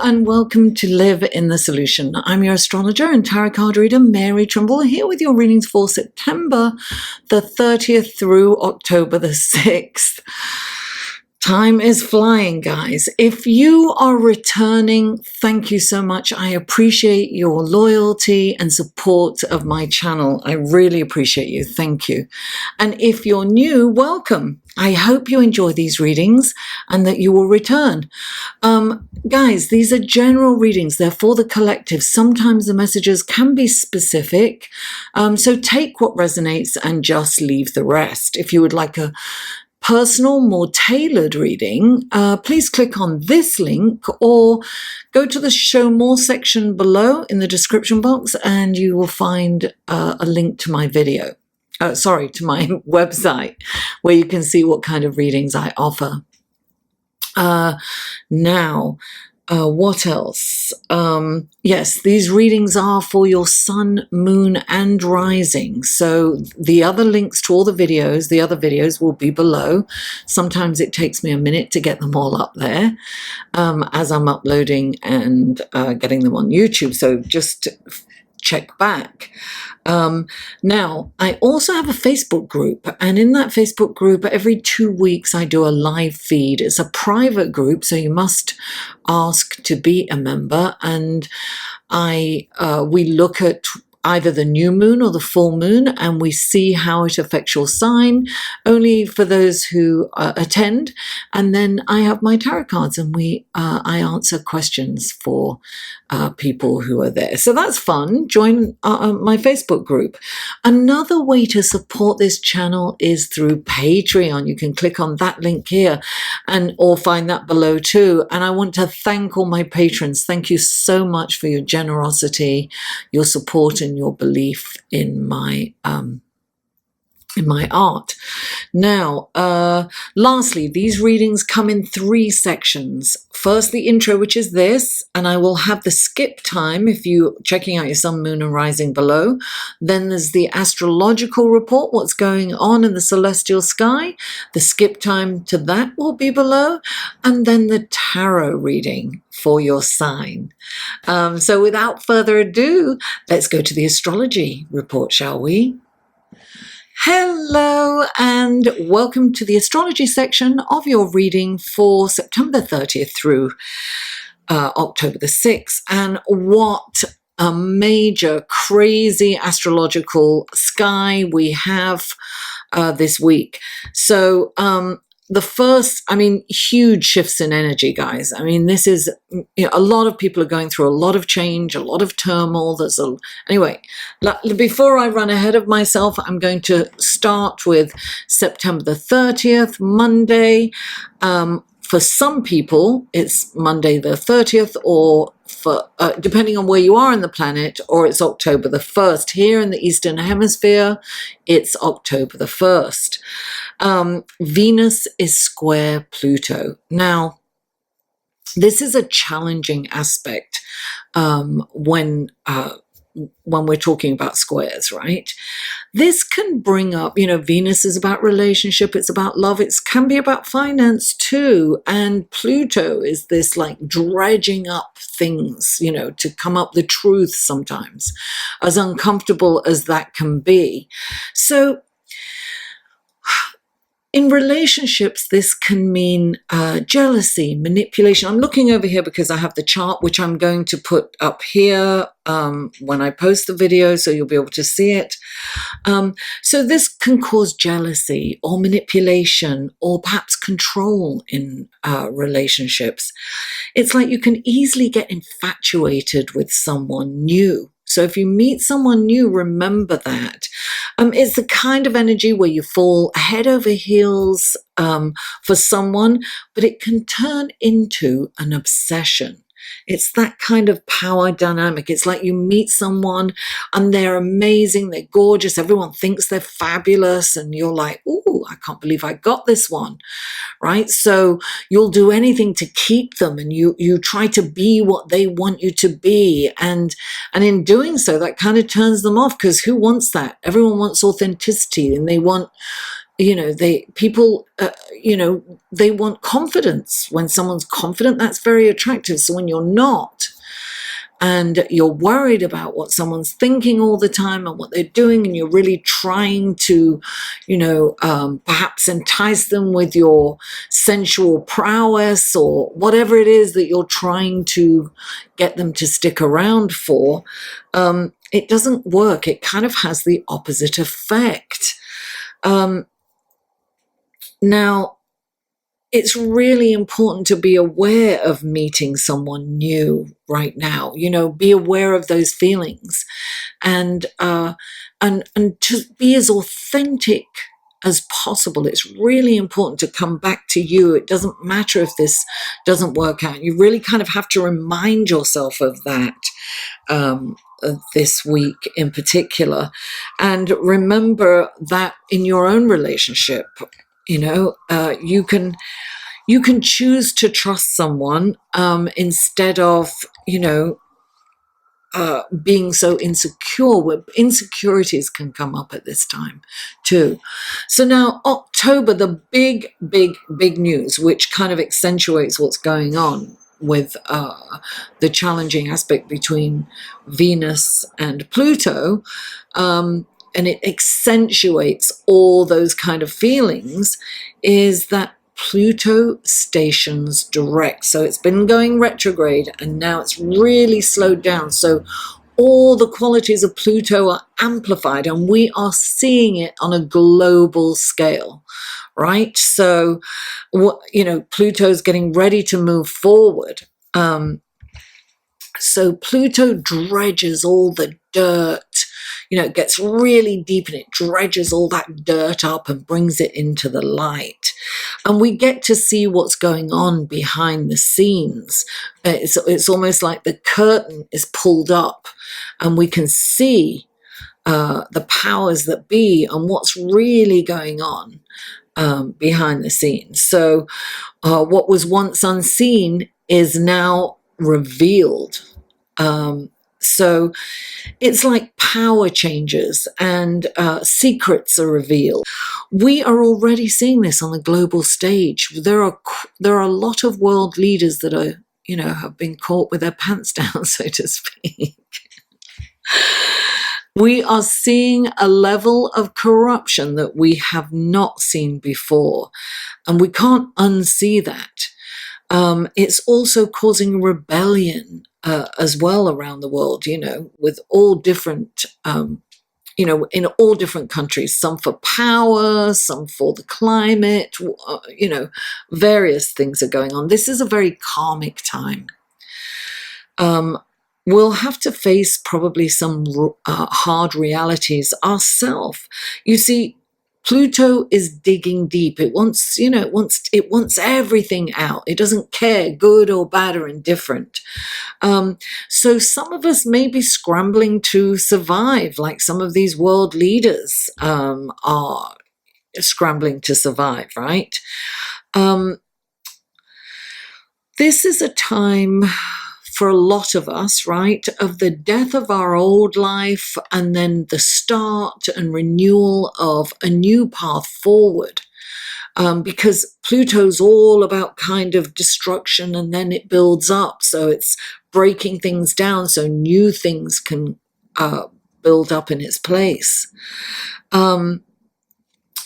and welcome to Live in the Solution. I'm your astrologer and tarot card reader, Mary Trimble, here with your readings for September the 30th through October the 6th. Time is flying, guys. If you are returning, thank you so much. I appreciate your loyalty and support of my channel. I really appreciate you. Thank you. And if you're new, welcome. I hope you enjoy these readings and that you will return. Guys, these are general readings. They're for the collective. Sometimes the messages can be specific. So take what resonates and just leave the rest. If you would like a personal, more tailored reading, please click on this link or go to the show more section below in the description box and you will find a link to my video. To my website where you can see what kind of readings I offer. What else? Yes, these readings are for your sun, moon, and rising. So the other links to all the other videos will be below. Sometimes it takes me a minute to get them all up there as I'm uploading and getting them on YouTube. So just check back. Now, I also have a Facebook group, and in that Facebook group, every 2 weeks I do a live feed. It's a private group, so you must ask to be a member, and we look at either the new moon or the full moon, and we see how it affects your sign, only for those who attend. And then I have my tarot cards, and I answer questions for people who are there. So that's fun. Join my Facebook group. Another way to support this channel is through Patreon. You can click on that link here or find that below too. And I want to thank all my patrons. Thank you so much for your generosity, your support, and your belief in my art. Now, lastly, these readings come in 3 sections. First, the intro, which is this, and I will have the skip time if you're checking out your sun, moon, and rising below. Then there's the astrological report, what's going on in the celestial sky. The skip time to that will be below. And then the tarot reading for your sign. So without further ado, let's go to the astrology report, shall we? Hello and welcome to the astrology section of your reading for September 30th through October the 6th. And what a major, crazy astrological sky we have this week. So the first, huge shifts in energy, guys. This is, a lot of people are going through a lot of change, a lot of turmoil. Anyway, before I run ahead of myself, I'm going to start with September the 30th, Monday. For some people, it's Monday the 30th, or for depending on where you are in the planet, or it's October the 1st. Here in the Eastern Hemisphere, it's October the 1st. Venus is square Pluto. Now, this is a challenging aspect when we're talking about squares, right? This can bring up, Venus is about relationship, it's about love, it can be about finance too. And Pluto is this dredging up things, to come up the truth sometimes, as uncomfortable as that can be. So in relationships, this can mean jealousy, manipulation. I'm looking over here because I have the chart, which I'm going to put up here when I post the video, so you'll be able to see it. So this can cause jealousy or manipulation or perhaps control in relationships. It's like you can easily get infatuated with someone new. So if you meet someone new, remember that. It's the kind of energy where you fall head over heels for someone, but it can turn into an obsession. It's that kind of power dynamic. It's like you meet someone and they're amazing, they're gorgeous, everyone thinks they're fabulous, and you're like, ooh, I can't believe I got this one, right? So you'll do anything to keep them, and you try to be what they want you to be, and in doing so, that kind of turns them off, because who wants that? Everyone wants authenticity, and they want people, they want confidence. When someone's confident, that's very attractive. So when you're not, and you're worried about what someone's thinking all the time and what they're doing, and you're really trying to, perhaps entice them with your sensual prowess or whatever it is that you're trying to get them to stick around for, it doesn't work. It kind of has the opposite effect. Now, it's really important to be aware of meeting someone new right now. Be aware of those feelings, and to be as authentic as possible. It's really important to come back to you. It doesn't matter if this doesn't work out. You really kind of have to remind yourself of that this week in particular, and remember that in your own relationship. You can choose to trust someone instead of, being so insecure. Where insecurities can come up at this time too. So now October, the big news, which kind of accentuates what's going on with the challenging aspect between Venus and Pluto, and it accentuates all those kind of feelings, is that Pluto stations direct. So it's been going retrograde and now it's really slowed down. So all the qualities of Pluto are amplified, and we are seeing it on a global scale, right? So, Pluto's getting ready to move forward. So Pluto dredges all the dirt. It gets really deep and it dredges all that dirt up and brings it into the light. And we get to see what's going on behind the scenes. It's almost like the curtain is pulled up and we can see the powers that be and what's really going on behind the scenes. So what was once unseen is now revealed. So it's like power changes and secrets are revealed. We are already seeing this on the global stage. There are a lot of world leaders that are, have been caught with their pants down, so to speak. We are seeing a level of corruption that we have not seen before, and we can't unsee that. It's also causing rebellion as well around the world, with all different, in all different countries, some for power, some for the climate, various things are going on. This is a very karmic time. We'll have to face probably some hard realities ourselves. You see, Pluto is digging deep. It wants, it wants everything out. It doesn't care, good or bad or indifferent. So some of us may be scrambling to survive, like some of these world leaders are scrambling to survive, right? This is a time for a lot of us, right, of the death of our old life and then the start and renewal of a new path forward. Because Pluto's all about kind of destruction and then it builds up. So it's breaking things down so new things can build up in its place.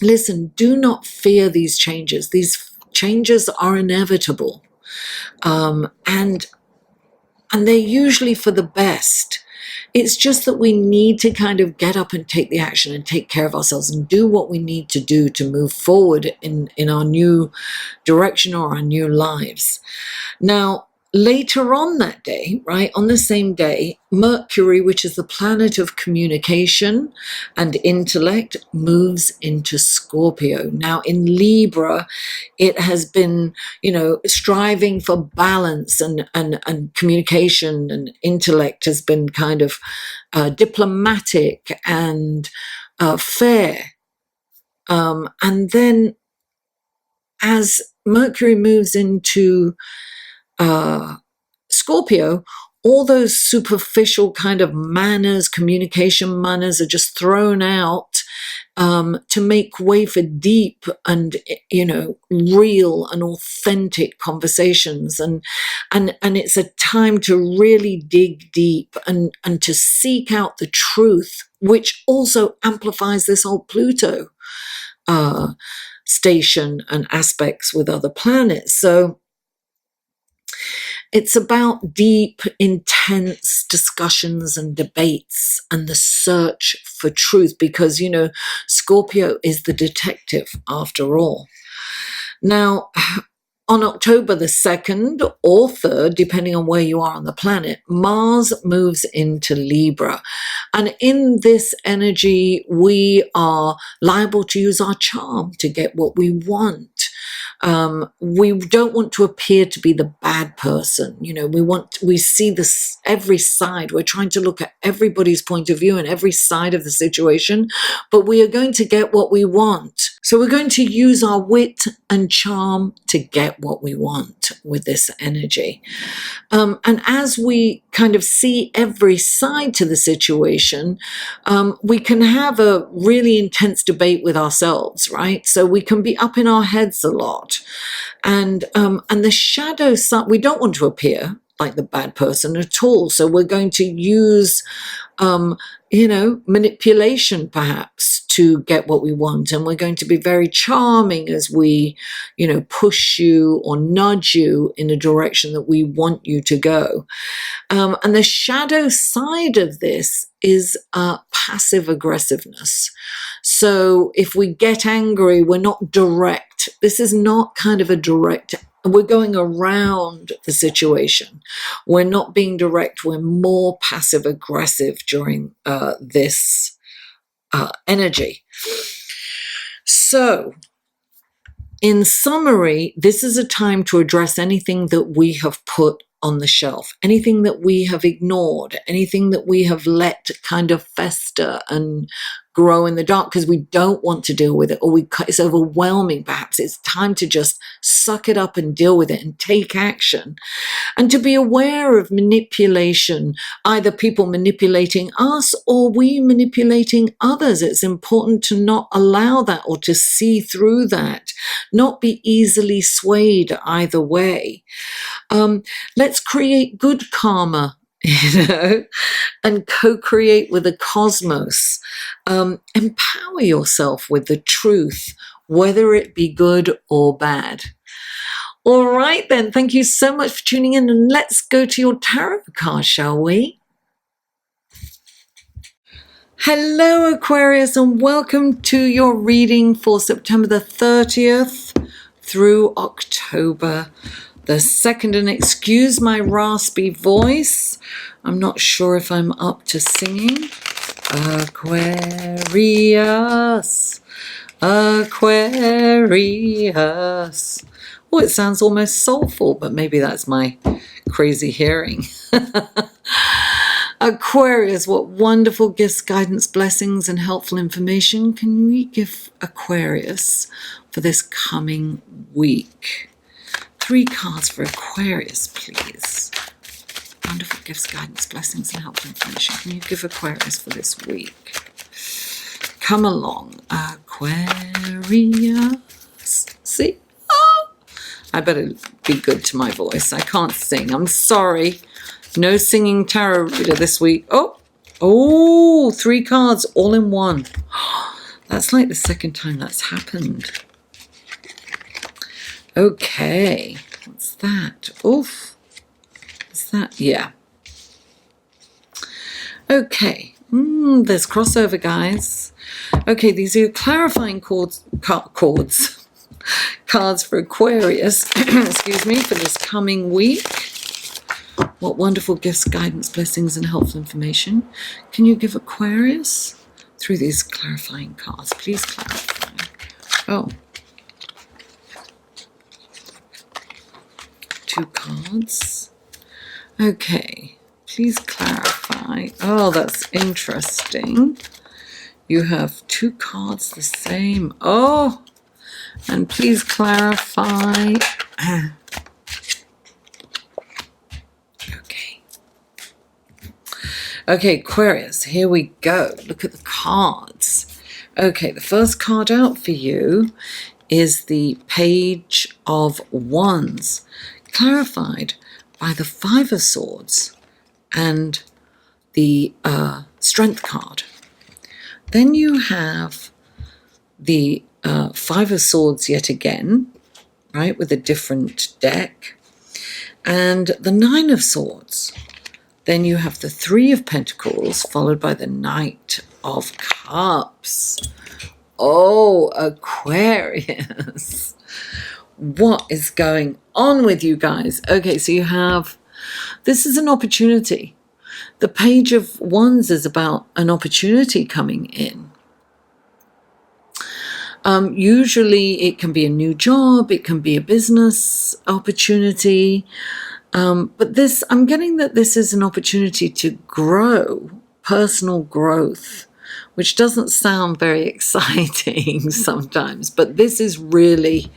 Listen, do not fear these changes. These changes are inevitable. And they're usually for the best. It's just that we need to kind of get up and take the action and take care of ourselves and do what we need to do to move forward in our new direction or our new lives. Now, later on that day, right, on the same day, Mercury, which is the planet of communication and intellect, moves into Scorpio. Now, in Libra, it has been, striving for balance and communication and intellect has been kind of diplomatic and fair. And then as Mercury moves into Scorpio, all those superficial kind of manners, communication manners are just thrown out, to make way for deep and, real and authentic conversations. And it's a time to really dig deep and to seek out the truth, which also amplifies this whole Pluto station and aspects with other planets. So it's about deep, intense discussions and debates and the search for truth, because, Scorpio is the detective after all. Now, on October the 2nd or 3rd, depending on where you are on the planet, Mars moves into Libra. And in this energy, we are liable to use our charm to get what we want. We don't want to appear to be the bad person. We see this every side. We're trying to look at everybody's point of view and every side of the situation, but we are going to get what we want. So we're going to use our wit and charm to get what we want with this energy. And as we kind of see every side to the situation, we can have a really intense debate with ourselves, right? So we can be up in our heads a lot. And the shadow side, we don't want to appear like the bad person at all. So we're going to use, manipulation perhaps to get what we want. And we're going to be very charming as we, push you or nudge you in a direction that we want you to go. And the shadow side of this is passive aggressiveness. So if we get angry, we're not direct. This is not kind of a direct. We're going around the situation. We're not being direct. We're more passive aggressive during this energy. So, in summary, this is a time to address anything that we have put on the shelf, anything that we have ignored, anything that we have let kind of fester and grow in the dark because we don't want to deal with it, or it's overwhelming perhaps. It's time to just suck it up and deal with it and take action. And to be aware of manipulation, either people manipulating us or we manipulating others. It's important to not allow that or to see through that, not be easily swayed either way. Let's create good karma, and co-create with the cosmos. Empower yourself with the truth, whether it be good or bad. All right, then. Thank you so much for tuning in, and let's go to your tarot card, shall we? Hello, Aquarius, and welcome to your reading for September the 30th through October the 2nd. And excuse my raspy voice. I'm not sure if I'm up to singing. Aquarius, Aquarius. Oh, it sounds almost soulful, but maybe that's my crazy hearing. Aquarius, what wonderful gifts, guidance, blessings, and helpful information can we give Aquarius for this coming week? 3 cards for Aquarius, please. Wonderful gifts, guidance, blessings, and helpful information can you give Aquarius for this week? Come along, Aquarius. See? Oh, I better be good to my voice. I can't sing. I'm sorry. No singing tarot reader this week. Oh, 3 cards all in one. That's like the second time that's happened. Okay, what's that? Oof. Is that? Yeah. Okay. There's crossover, guys. Okay, these are your clarifying cards for Aquarius, excuse me, for this coming week. What wonderful gifts, guidance, blessings, and helpful information can you give Aquarius through these clarifying cards? Please clarify. Oh. 2 cards. Okay, please clarify. Oh, that's interesting. You have 2 cards the same. Oh, and please clarify. Okay, Aquarius, here we go. Look at the cards. Okay, the first card out for you is the Page of Wands, clarified by the Five of Swords and the Strength card. Then you have the Five of Swords yet again, right, with a different deck, and the Nine of Swords. Then you have the Three of Pentacles, followed by the Knight of Cups. Oh, Aquarius. What is going on with you guys? Okay, so you have, this is an opportunity. The Page of Wands is about an opportunity coming in. Usually it can be a new job, it can be a business opportunity. But this, I'm getting that this is an opportunity to grow, personal growth, which doesn't sound very exciting sometimes, but this is really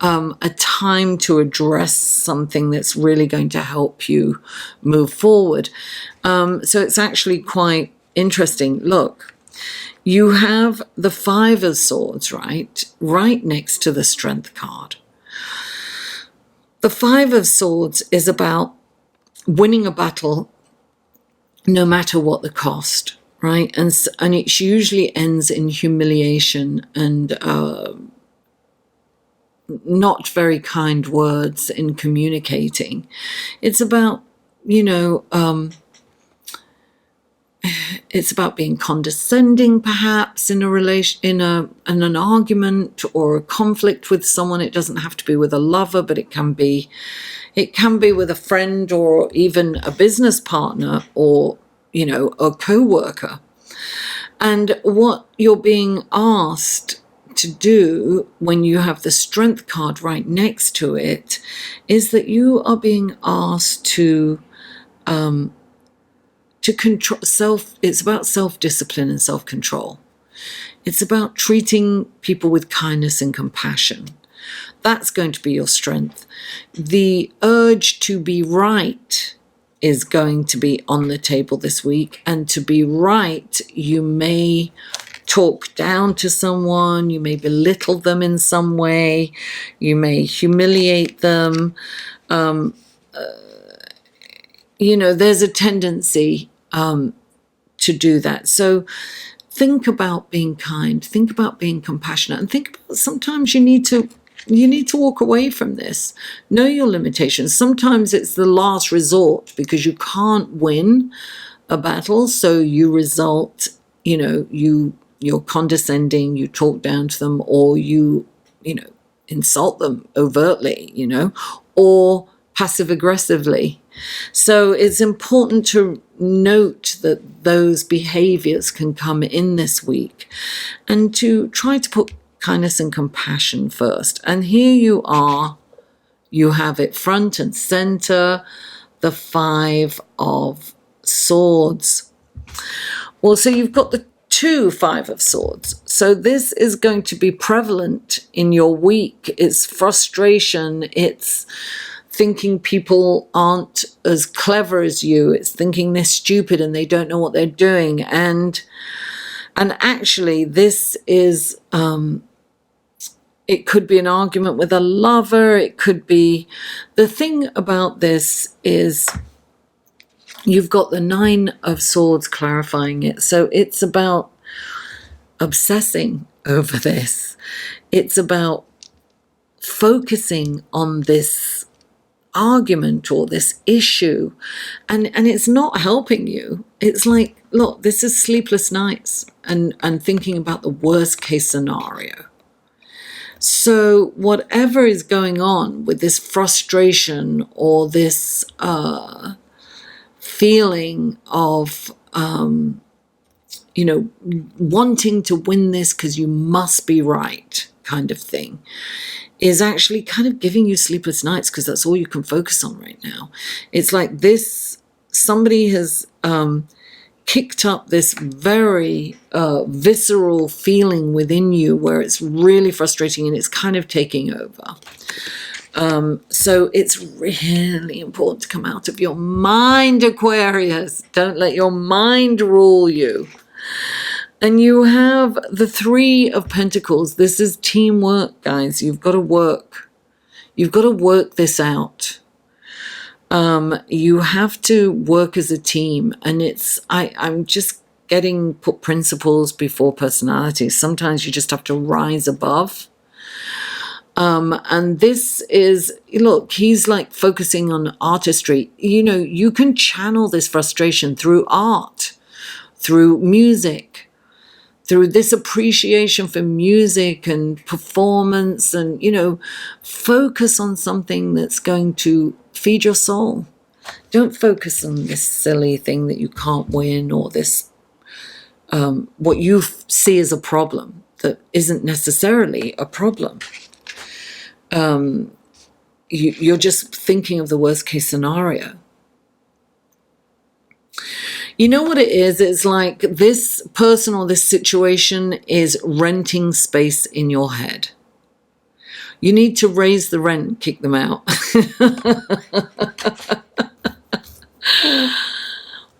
a time to address something that's really going to help you move forward. So it's actually quite interesting. Look, you have the Five of Swords, right next to the Strength card. The Five of Swords is about winning a battle no matter what the cost, right? And it usually ends in humiliation and not very kind words in communicating. It's about, it's about being condescending, perhaps, in a relation, in an argument or a conflict with someone. It doesn't have to be with a lover, but it can be with a friend or even a business partner or, a co-worker. And what you're being asked to do when you have the Strength card right next to it is that you are being asked to control it's about self-discipline and self-control. It's about treating people with kindness and compassion. That's going to be your strength. The urge to be right is going to be on the table this week. And to be right, you may talk down to someone, you may belittle them in some way, you may humiliate them. There's a tendency to do that. So think about being kind, think about being compassionate, and think about sometimes you need to walk away from this. Know your limitations. Sometimes it's the last resort because you can't win a battle, so you result, you're condescending, you talk down to them, or you insult them overtly, or passive aggressively. So it's important to note that those behaviors can come in this week and to try to put kindness and compassion first. And here you are, you have it front and center, the Five of Swords. Well, so you've got the two Five of Swords. So this is going to be prevalent in your week. It's frustration. It's thinking people aren't as clever as you. It's thinking they're stupid and they don't know what they're doing. And actually this is, it could be an argument with a lover. It could be, the thing about this is you've got the Nine of Swords clarifying it. So it's about obsessing over this. It's about focusing on this argument or this issue, and it's not helping you. It's like, look, this is sleepless nights and thinking about the worst case scenario. So whatever is going on with this frustration or this feeling of wanting to win this because you must be right kind of thing, is actually kind of giving you sleepless nights because that's all you can focus on right now. It's like this, somebody has kicked up this very visceral feeling within you where it's really frustrating and it's kind of taking over. So it's really important to come out of your mind, Aquarius. Don't let your mind rule you. And you have the Three of Pentacles. This is teamwork, guys. You've got to work. You've got to work this out. You have to work as a team. And I'm just put principles before personalities. Sometimes you just have to rise above. And this is, look, he's like focusing on artistry. You know, you can channel this frustration through art, through music, through this appreciation for music and performance, and, you know, focus on something that's going to feed your soul. Don't focus on this silly thing that you can't win, or this, what you see as a problem that isn't necessarily a problem. You're just thinking of the worst case scenario. You know what it is? It's like this person or this situation is renting space in your head. You need to raise the rent and kick them out.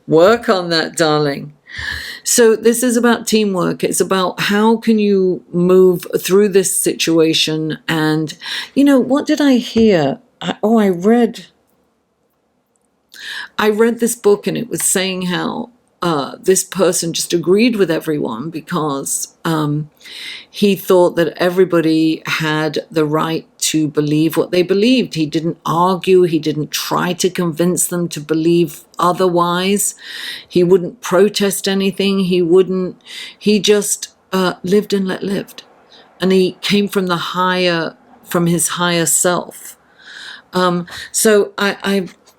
Work on that, darling. So this is about teamwork. It's about how can you move through this situation. And, you know, what did I hear? I read this book, and it was saying how this person just agreed with everyone because he thought that everybody had the right to believe what they believed. He didn't argue. He didn't try to convince them to believe otherwise. He wouldn't protest anything. He just lived and let lived. And he came from his higher self. So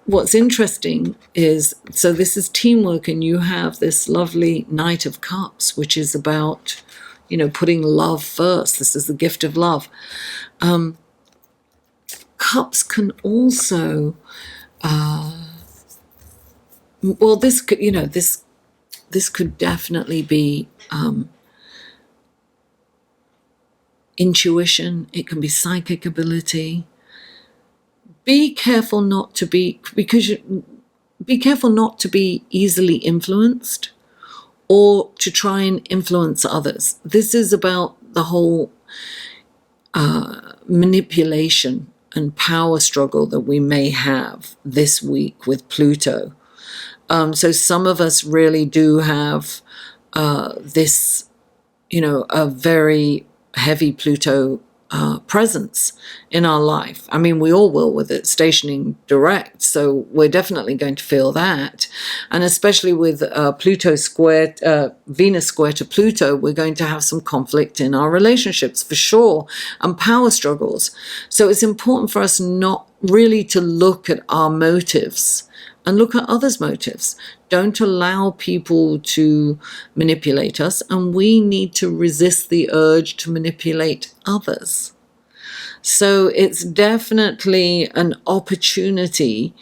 what's interesting is, so this is teamwork, and you have this lovely Knight of Cups, which is about, you know, putting love first. This is the gift of love. Cups can also, this could, you know, this could definitely be intuition. It can be psychic ability. Be careful not to be easily influenced, or to try and influence others. This is about the whole manipulation and power struggle that we may have this week with Pluto. So some of us really do have this, you know, a very heavy Pluto presence in our life. I mean, we all will with it stationing direct, so we're definitely going to feel that. And especially with Venus square to Pluto, we're going to have some conflict in our relationships for sure, and power struggles. So it's important for us not really to look at our motives and look at others' motives. Don't allow people to manipulate us, and we need to resist the urge to manipulate others. So it's definitely an opportunity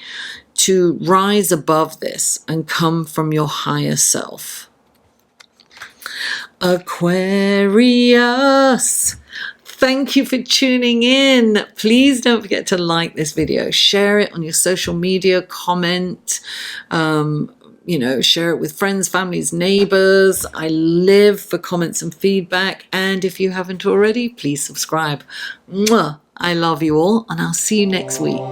to rise above this and come from your higher self. Aquarius, thank you for tuning in. Please don't forget to like this video, share it on your social media, comment, you know, share it with friends, families, neighbors. I live for comments and feedback. And if you haven't already, please subscribe. Mwah! I love you all, and I'll see you next week.